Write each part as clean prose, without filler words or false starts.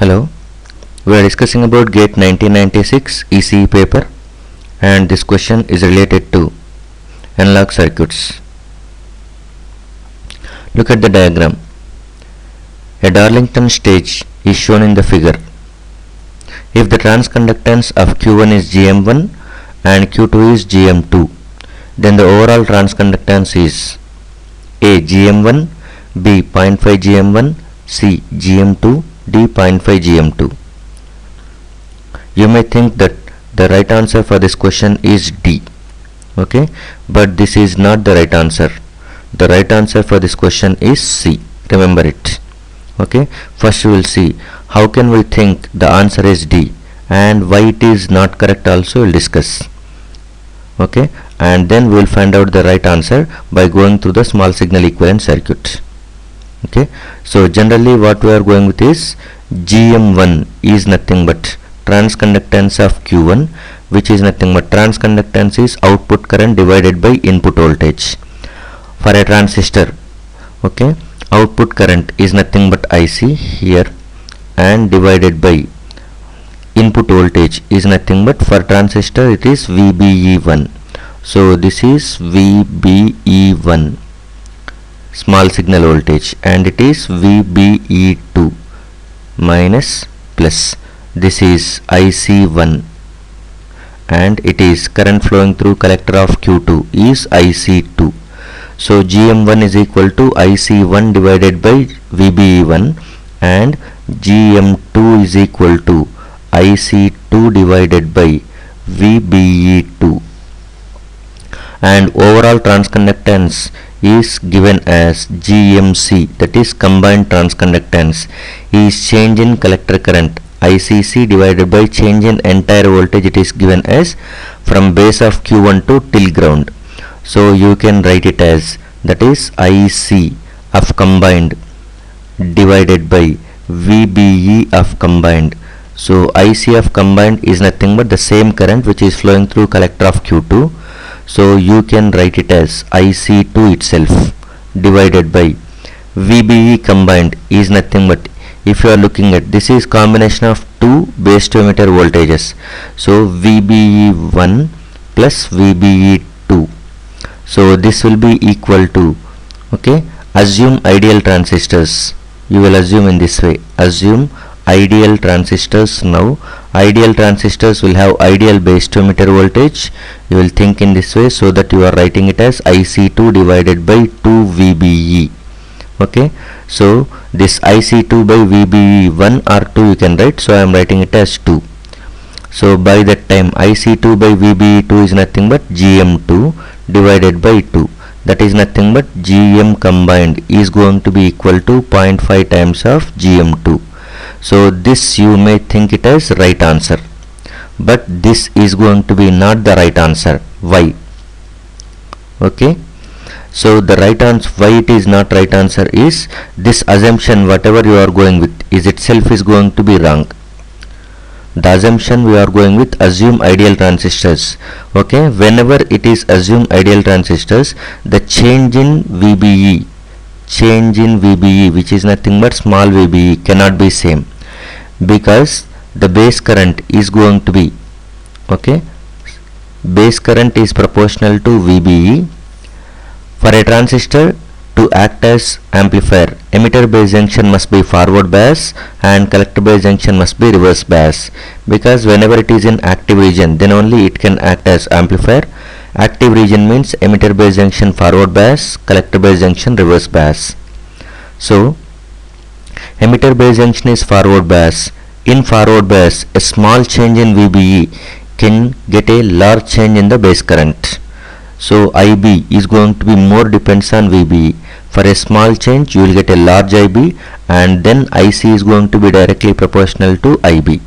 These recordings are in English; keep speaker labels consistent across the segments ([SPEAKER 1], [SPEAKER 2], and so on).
[SPEAKER 1] Hello, we are discussing about GATE 1996 ECE paper, and this question is related to analog circuits. Look at the diagram. A Darlington stage is shown in the figure. If the transconductance of Q1 is Gm1 and Q2 is Gm2, then the overall transconductance is A. Gm1, B. 0.5 Gm1, C. Gm2, D. 0.5 Gm2. You may think that the right answer for this question is D, okay, but this is not the right answer. The right answer for this question is C. Remember it. Okay, first we will see how can we think the answer is D, and why it is not correct also we'll discuss. Okay, and then we will find out the right answer by going through the small signal equivalent circuit. Okay, so generally what we are going with is Gm1 is nothing but transconductance of Q1, which is nothing but transconductance is output current divided by input voltage. For a transistor, okay, output current is nothing but IC here, and divided by input voltage is nothing but, for transistor it is VBE1. So this is VBE1 small signal voltage, and it is VBE2 minus plus. This is IC1, and it is current flowing through collector of Q2 is IC2. So Gm1 is equal to IC1 divided by VBE1, and Gm2 is equal to IC2 divided by VBE2, and overall transconductance is given as GMC, that is combined transconductance, is change in collector current ICC divided by change in entire voltage. It is given as from base of Q1 to till ground. So you can write it as, that is IC of combined divided by VBE of combined. So IC of combined is nothing but the same current which is flowing through collector of Q2. So you can write it as IC2 itself divided by VBE combined is nothing but, if you are looking at, this is combination of two base to emitter voltages. So VBE1 plus VBE2. So this will be equal to, okay, assume ideal transistors. You will assume in this way. Assume ideal transistors. Now ideal transistors will have ideal base to emitter voltage. You will think in this way, so that you are writing it as IC2 divided by 2 VBE. Okay, so this IC2 by VBE1 or 2 you can write, so I am writing it as 2. So by that time IC2 by VBE2 is nothing but Gm2 divided by 2, that is nothing but Gm combined is going to be equal to 0.5 times of Gm2. So this you may think it as right answer, but this is going to be not the right answer. Why? Okay, so the right answer, why it is not right answer is, this assumption whatever you are going with is itself is going to be wrong. The assumption we are going with, assume ideal transistors. Okay, whenever it is assume ideal transistors, the change in VBE, which is nothing but small VBE, cannot be same, because the base current is going to be, okay, base current is proportional to VBE. For a transistor to act as amplifier, emitter base junction must be forward bias and collector base junction must be reverse bias, because whenever it is in active region, then only it can act as amplifier. Active region means emitter base junction forward bias, collector base junction reverse bias. So emitter base junction is forward bias. In forward bias, a small change in VBE can get a large change in the base current. So IB is going to be more depends on VBE. For a small change you will get a large IB, and then IC is going to be directly proportional to IB.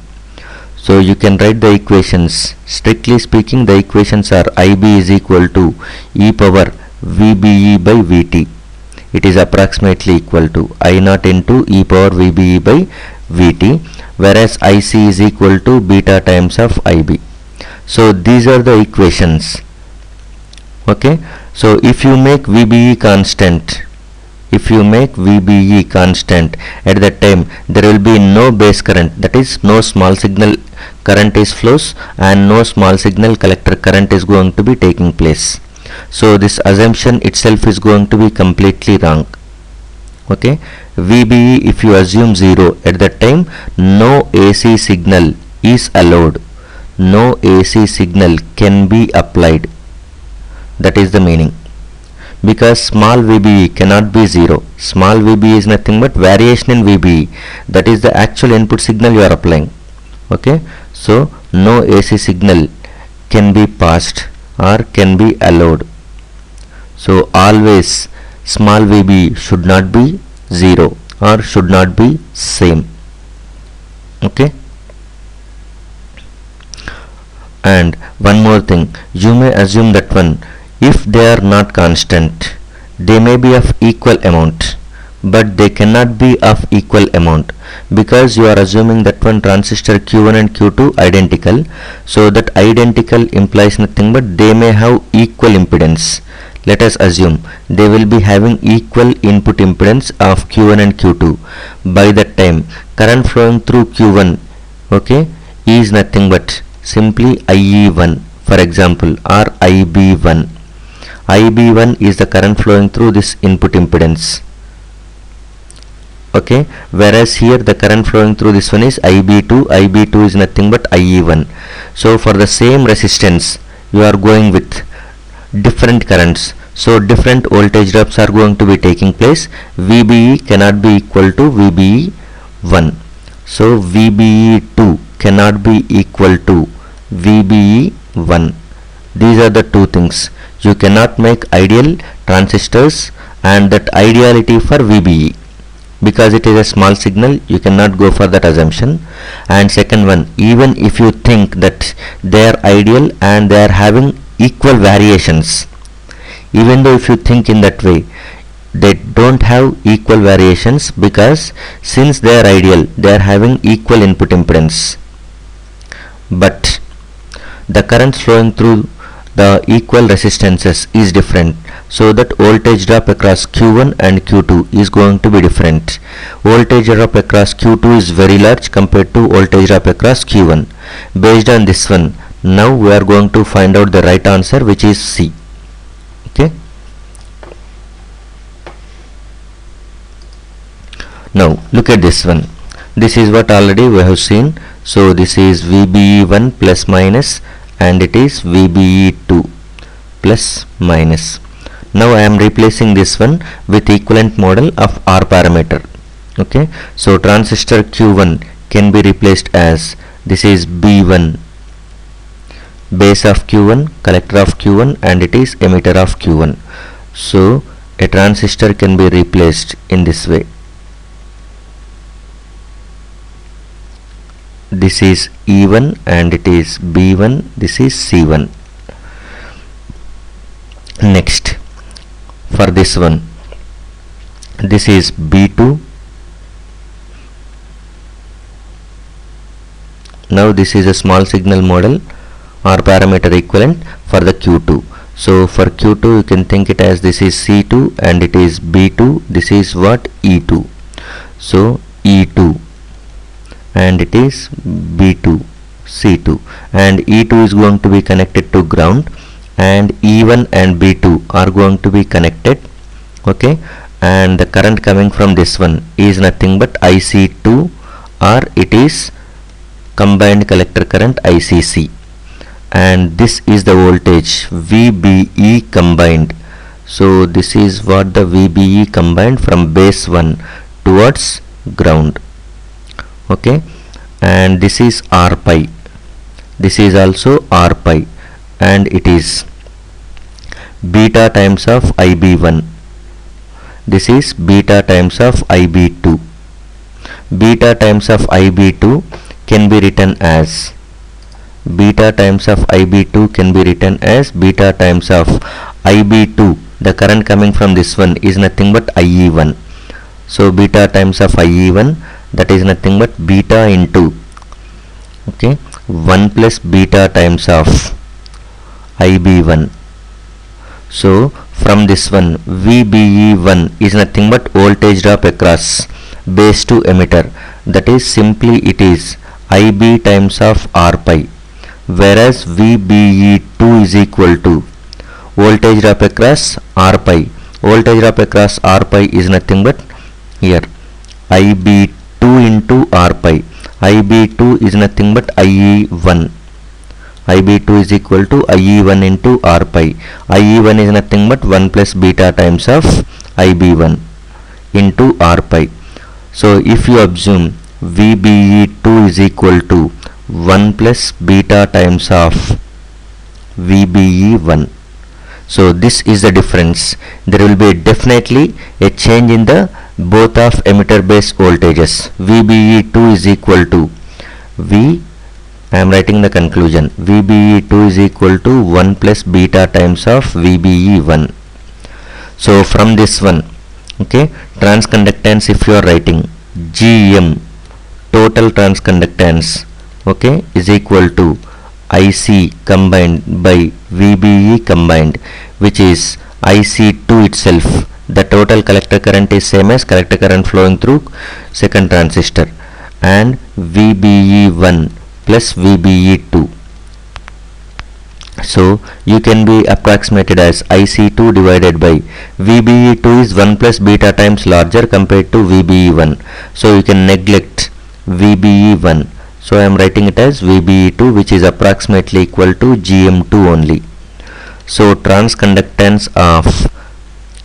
[SPEAKER 1] So you can write the equations. Strictly speaking, the equations are IB is equal to e power VBE by VT. It is approximately equal to I naught into e power VBE by VT, whereas IC is equal to beta times of IB. So these are the equations. Okay, so if you make VBE constant, if you make VBE constant, at that time there will be no base current, that is no small signal current is flows and no small signal collector current is going to be taking place. So this assumption itself is going to be completely wrong. Okay, VBE if you assume 0, at that time no AC signal is allowed, no AC signal can be applied, that is the meaning, because small VBE cannot be 0. Small VBE is nothing but variation in VBE, that is the actual input signal you are applying. Okay, so no AC signal can be passed or can be allowed. So always small VBE should not be 0 or should not be same. Okay, and one more thing, you may assume that one, if they are not constant, they may be of equal amount, but they cannot be of equal amount, because you are assuming that one transistor Q1 and Q2 identical. So that identical implies nothing but they may have equal impedance. Let us assume they will be having equal input impedance of Q1 and Q2. By that time current flowing through Q1, okay, is nothing but simply IE1 for example, or IB1. IB1 is the current flowing through this input impedance. Okay, whereas here the current flowing through this one is IB2. IB2 is nothing but IE1. So for the same resistance you are going with different currents, so different voltage drops are going to be taking place. VBE cannot be equal to VBE1, so VBE2 cannot be equal to VBE1. These are the two things. You cannot make ideal transistors and that ideality for VBE, because it is a small signal, you cannot go for that assumption. And second one, even if you think that they are ideal and they are having equal variations, even though if you think in that way, they don't have equal variations, because since they are ideal, they are having equal input impedance, but the current flowing through the equal resistances is different, so that voltage drop across Q1 and Q2 is going to be different. Voltage drop across Q2 is very large compared to voltage drop across Q1. Based on this one, now we are going to find out the right answer, which is C. Okay, now look at this one. This is what already we have seen. So this is VBE1 plus minus, and it is VBE2 plus minus. Now I am replacing this one with equivalent model of R parameter. Okay, so transistor Q1 can be replaced as, this is B1, base of Q1, collector of Q1, and it is emitter of Q1. So a transistor can be replaced in this way. This is E1 and it is B1, this is C1. Next, for this one, this is B2. Now this is a small signal model or parameter equivalent for the Q2. So for Q2 you can think it as, this is C2 and it is B2, this is what, E2. So E2 and it is B2, C2, and E2 is going to be connected to ground, and E1 and B2 are going to be connected. Okay, and the current coming from this one is nothing but IC2, or it is combined collector current ICC, and this is the voltage VBE combined. So this is what the VBE combined from base 1 towards ground. Okay, and this is R pi, this is also R pi, and it is beta times of IB1, this is beta times of IB2. Beta times of IB2 can be written as, beta times of IB2 can be written as beta times of IB2. The current coming from this one is nothing but IE1. So beta times of IE1, that is nothing but beta into, okay, 1 plus beta times of IB1. So from this one, VBE1 is nothing but voltage drop across base to emitter, that is simply it is IB times of R pi, whereas VBE2 is equal to voltage drop across R pi. Voltage drop across R pi is nothing but here IB2 into R pi. IB2 is nothing but IE1. IB2 is equal to IE1 into R pi. IE1 is nothing but 1 plus beta times of IB1 into R pi. So if you assume VBE2 is equal to 1 plus beta times of VBE1, so this is the difference. There will be definitely a change in the both of emitter base voltages. VBE2 is equal to I am writing the conclusion. VBE2 is equal to 1 plus beta times of VBE1. So from this one, okay, transconductance, if you are writing GM, total transconductance, okay, is equal to IC combined by VBE combined, which is IC2 itself. The total collector current is same as collector current flowing through second transistor, and VBE1 plus VBE2. So you can be approximated as IC2 divided by VBE2 is 1 plus beta times larger compared to VBE1. So you can neglect VBE1. So I am writing it as VBE2, which is approximately equal to GM2 only. So transconductance of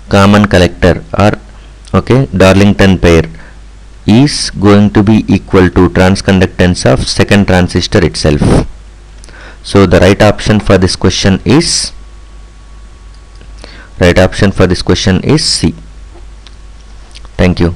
[SPEAKER 1] common collector or okay Darlington pair is going to be equal to transconductance of second transistor itself. So the right option for this question is C. Thank you.